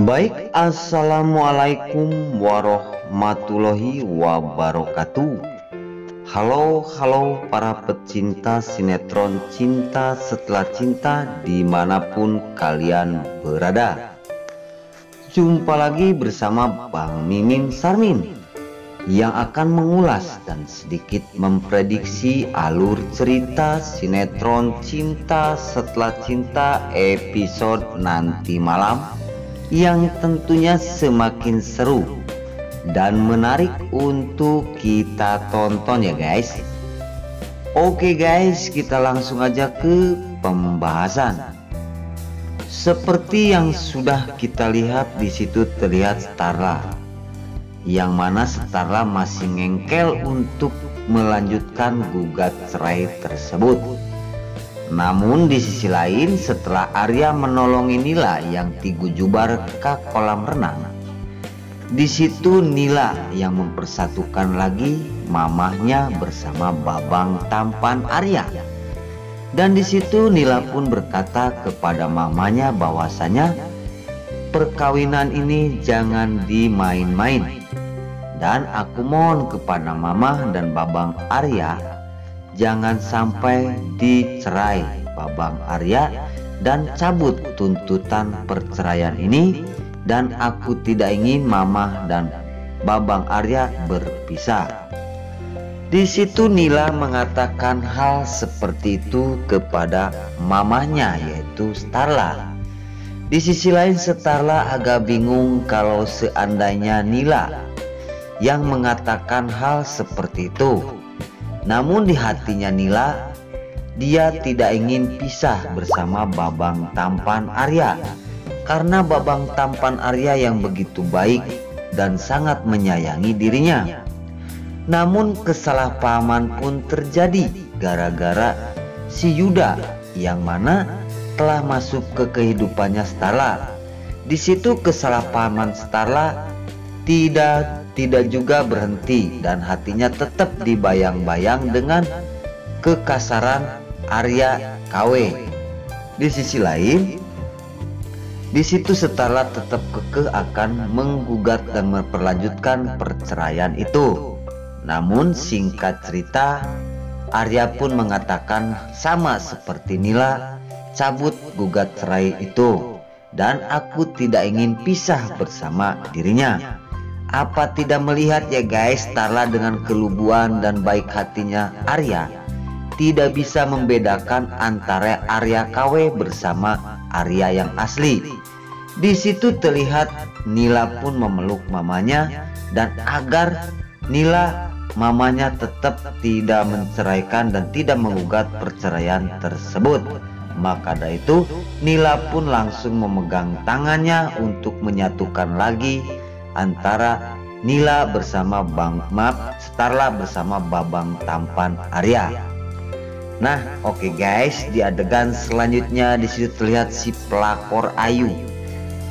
Baik, assalamualaikum warahmatullahi wabarakatuh. Halo para pecinta sinetron Cinta Setelah Cinta dimanapun kalian berada. Jumpa lagi bersama Bang Mimin Sarmin yang akan mengulas dan sedikit memprediksi alur cerita sinetron Cinta Setelah Cinta episode nanti malam, yang tentunya semakin seru dan menarik untuk kita tonton ya guys. Oke guys, kita langsung aja ke pembahasan. Seperti yang sudah kita lihat, di situ terlihat Starla, yang mana Starla masih ngengkel untuk melanjutkan gugat cerai tersebut. Namun di sisi lain, setelah Arya menolongi Nila yang digujubar ke kolam renang, di situ Nila yang mempersatukan lagi mamahnya bersama Babang tampan Arya. Dan di situ Nila pun berkata kepada mamanya bahwasanya perkawinan ini jangan dimain-main. Dan aku mohon kepada mamah dan Babang Arya, jangan sampai dicerai Babang Arya dan cabut tuntutan perceraian ini, dan aku tidak ingin Mamah dan Babang Arya berpisah. Di situ Nila mengatakan hal seperti itu kepada mamahnya, yaitu Starla. Di sisi lain Starla agak bingung kalau seandainya Nila yang mengatakan hal seperti itu. Namun di hatinya Nila, dia tidak ingin pisah bersama Babang tampan Arya, karena Babang tampan Arya yang begitu baik dan sangat menyayangi dirinya. Namun kesalahpahaman pun terjadi gara-gara si Yuda yang mana telah masuk ke kehidupannya Starla. Di situ kesalahpahaman Starla tidak juga berhenti, dan hatinya tetap dibayang-bayang dengan kekasaran Arya KW. Di sisi lain, di situ Starla tetap kekeh akan menggugat dan memperlanjutkan perceraian itu. Namun singkat cerita, Arya pun mengatakan sama seperti Nila, cabut gugat cerai itu, dan aku tidak ingin pisah bersama dirinya. Apa tidak melihat ya guys, Starla dengan kelubuan dan baik hatinya Arya tidak bisa membedakan antara Arya KW bersama Arya yang asli. Di situ terlihat Nila pun memeluk mamanya, dan agar Nila mamanya tetap tidak menceraikan dan tidak menggugat perceraian tersebut. Maka dari itu Nila pun langsung memegang tangannya untuk menyatukan lagi antara Nila bersama Starla bersama Babang tampan Arya. Nah, oke guys, di adegan selanjutnya di situ terlihat si pelakor Ayu,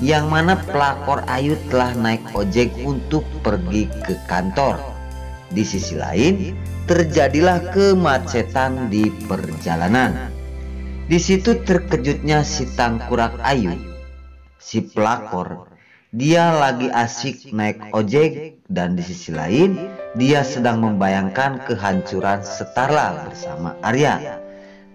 yang mana pelakor Ayu telah naik ojek untuk pergi ke kantor. Di sisi lain, terjadilah kemacetan di perjalanan. Di situ terkejutnya si tangkurak Ayu, si pelakor. Dia lagi asik naik ojek, dan di sisi lain dia sedang membayangkan kehancuran Starla bersama Arya.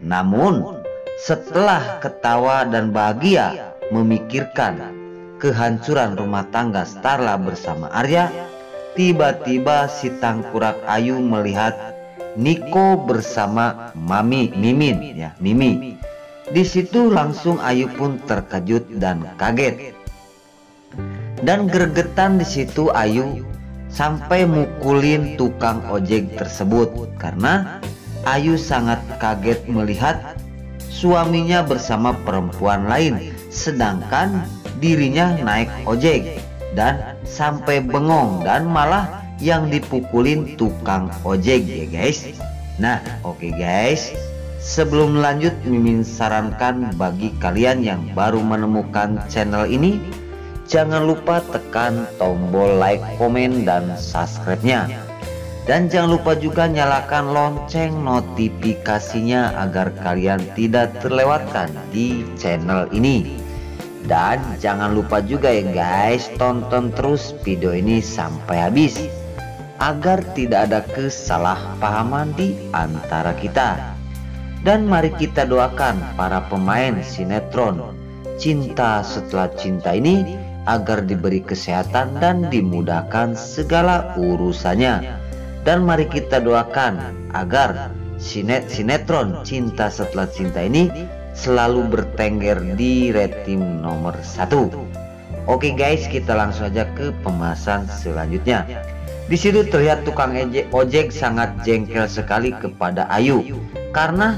Namun setelah ketawa dan bahagia memikirkan kehancuran rumah tangga Starla bersama Arya, tiba-tiba si tangkurak Ayu melihat Niko bersama Mimi. Di situ langsung Ayu pun terkejut dan kaget. Dan gregetan di situ Ayu sampai mukulin tukang ojek tersebut, karena Ayu sangat kaget melihat suaminya bersama perempuan lain, sedangkan dirinya naik ojek, dan sampai bengong dan malah yang dipukulin tukang ojek ya guys. Nah oke guys, sebelum lanjut Mimin sarankan bagi kalian yang baru menemukan channel ini, jangan lupa tekan tombol like, komen, dan subscribe-nya. Dan jangan lupa juga nyalakan lonceng notifikasinya agar kalian tidak terlewatkan di channel ini. Dan jangan lupa juga ya guys, tonton terus video ini sampai habis agar tidak ada kesalahpahaman di antara kita. Dan mari kita doakan para pemain sinetron Cinta Setelah Cinta ini agar diberi kesehatan dan dimudahkan segala urusannya. Dan mari kita doakan agar sinetron Cinta Setelah Cinta ini selalu bertengger di rating nomor 1. Oke guys, kita langsung aja ke pembahasan selanjutnya. Di situ terlihat tukang ojek sangat jengkel sekali kepada Ayu karena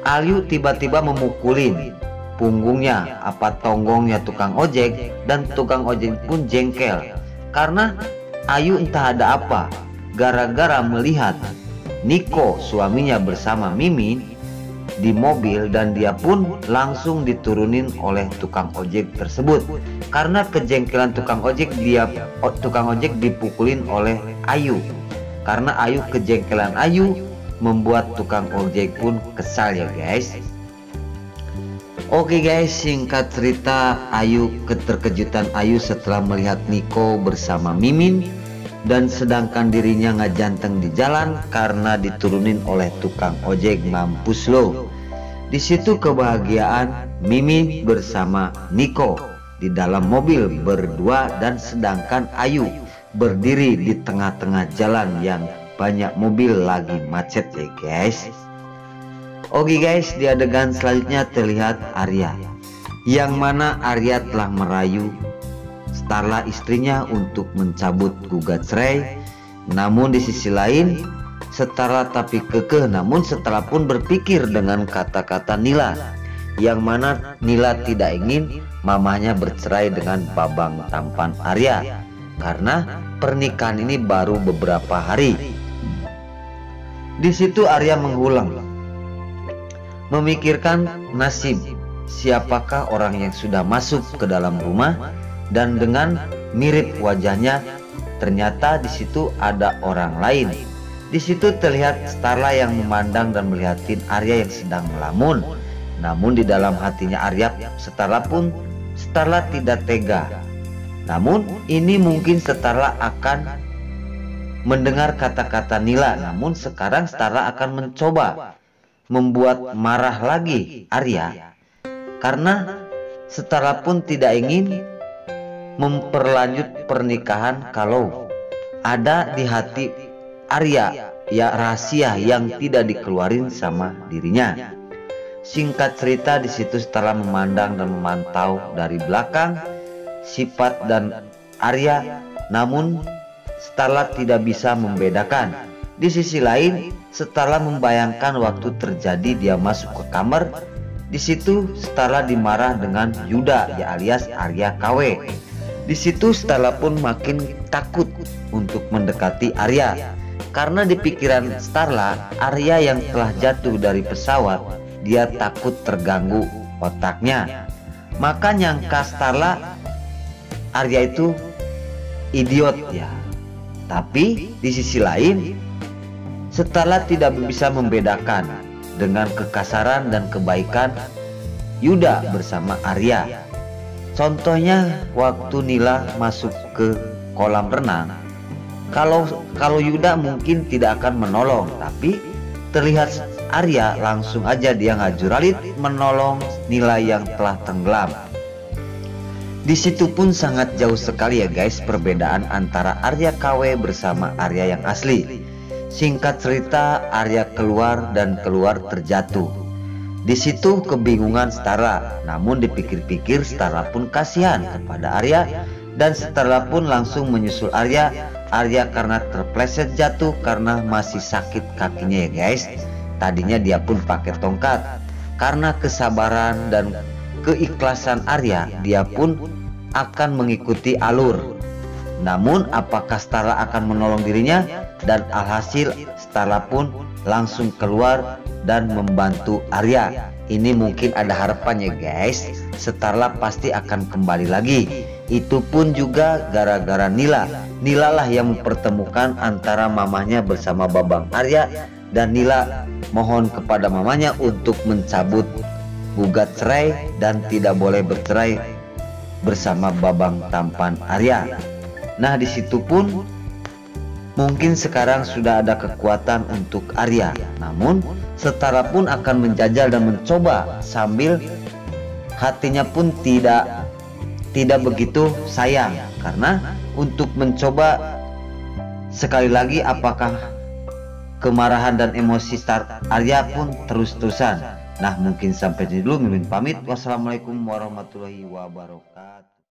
Ayu tiba-tiba memukulin punggungnya tonggongnya tukang ojek, dan tukang ojek pun jengkel karena Ayu entah ada apa gara-gara melihat Niko suaminya bersama Mimin di mobil, dan dia pun langsung diturunin oleh tukang ojek tersebut. Karena kejengkelan tukang ojek dipukulin oleh Ayu. Karena kejengkelan Ayu membuat tukang ojek pun kesal ya guys. Oke guys, singkat cerita, keterkejutan Ayu setelah melihat Niko bersama Mimin dan sedangkan dirinya ngajanteng di jalan karena diturunin oleh tukang ojek. Mampus lo. Di situ kebahagiaan Mimin bersama Niko di dalam mobil berdua, dan sedangkan Ayu berdiri di tengah-tengah jalan yang banyak mobil lagi macet ya guys. Oke guys, di adegan selanjutnya terlihat Arya, yang mana Arya telah merayu Starla istrinya untuk mencabut gugat cerai. Namun di sisi lain Starla tapi kekeh, namun Starla pun berpikir dengan kata-kata Nila, yang mana Nila tidak ingin mamahnya bercerai dengan babang tampan Arya karena pernikahan ini baru beberapa hari. Di situ Arya mengulang memikirkan nasib siapakah orang yang sudah masuk ke dalam rumah, dan dengan mirip wajahnya ternyata di situ ada orang lain. Di situ terlihat Starla yang memandang dan melihatin Arya yang sedang melamun. Namun di dalam hatinya Arya, Starla tidak tega. Namun ini mungkin Starla akan mendengar kata-kata Nila. Namun sekarang Starla akan mencoba membuat marah lagi Arya, karena Starla pun tidak ingin memperlanjut pernikahan kalau ada di hati Arya ya rahasia yang tidak dikeluarin sama dirinya. Singkat cerita, di situ Starla memandang dan memantau dari belakang sifat dan Arya, namun Starla tidak bisa membedakan. Di sisi lain, Starla membayangkan waktu terjadi dia masuk ke kamar. Di situ Starla dimarah dengan Yuda ya alias Arya KW. Di situ Starla pun makin takut untuk mendekati Arya, karena di pikiran Starla, Arya yang telah jatuh dari pesawat, dia takut terganggu otaknya. Maka nyangka Starla Arya itu idiot ya. Tapi di sisi lain Starla tidak bisa membedakan dengan kekasaran dan kebaikan Yuda bersama Arya. Contohnya waktu Nila masuk ke kolam renang, kalau Yuda mungkin tidak akan menolong, tapi terlihat Arya langsung aja dia ngajuralit menolong Nila yang telah tenggelam. Di situ pun sangat jauh sekali ya guys perbedaan antara Arya KW bersama Arya yang asli. Singkat cerita, Arya keluar terjatuh. Di situ kebingungan Starla, namun dipikir-pikir Starla pun kasihan kepada Arya, dan Starla pun langsung menyusul Arya. Arya karena terpleset jatuh karena masih sakit kakinya ya guys. Tadinya dia pun pakai tongkat. Karena kesabaran dan keikhlasan Arya, dia pun akan mengikuti alur. Namun apakah Starla akan menolong dirinya? Dan alhasil Starla pun langsung keluar dan membantu Arya. Ini mungkin ada harapannya guys, Starla pasti akan kembali lagi. Itu pun juga gara-gara Nila. Nila lah yang mempertemukan antara mamanya bersama babang Arya, dan Nila mohon kepada mamanya untuk mencabut gugat cerai dan tidak boleh bercerai bersama Babang Tampan Arya. Nah, di situ pun mungkin sekarang sudah ada kekuatan untuk Arya, namun Setara pun akan menjajal dan mencoba sambil hatinya pun tidak begitu sayang, karena untuk mencoba sekali lagi apakah kemarahan dan emosi Arya pun terus-terusan. Nah, mungkin sampai di dulu, Mimin pamit. Wassalamualaikum warahmatullahi wabarakatuh.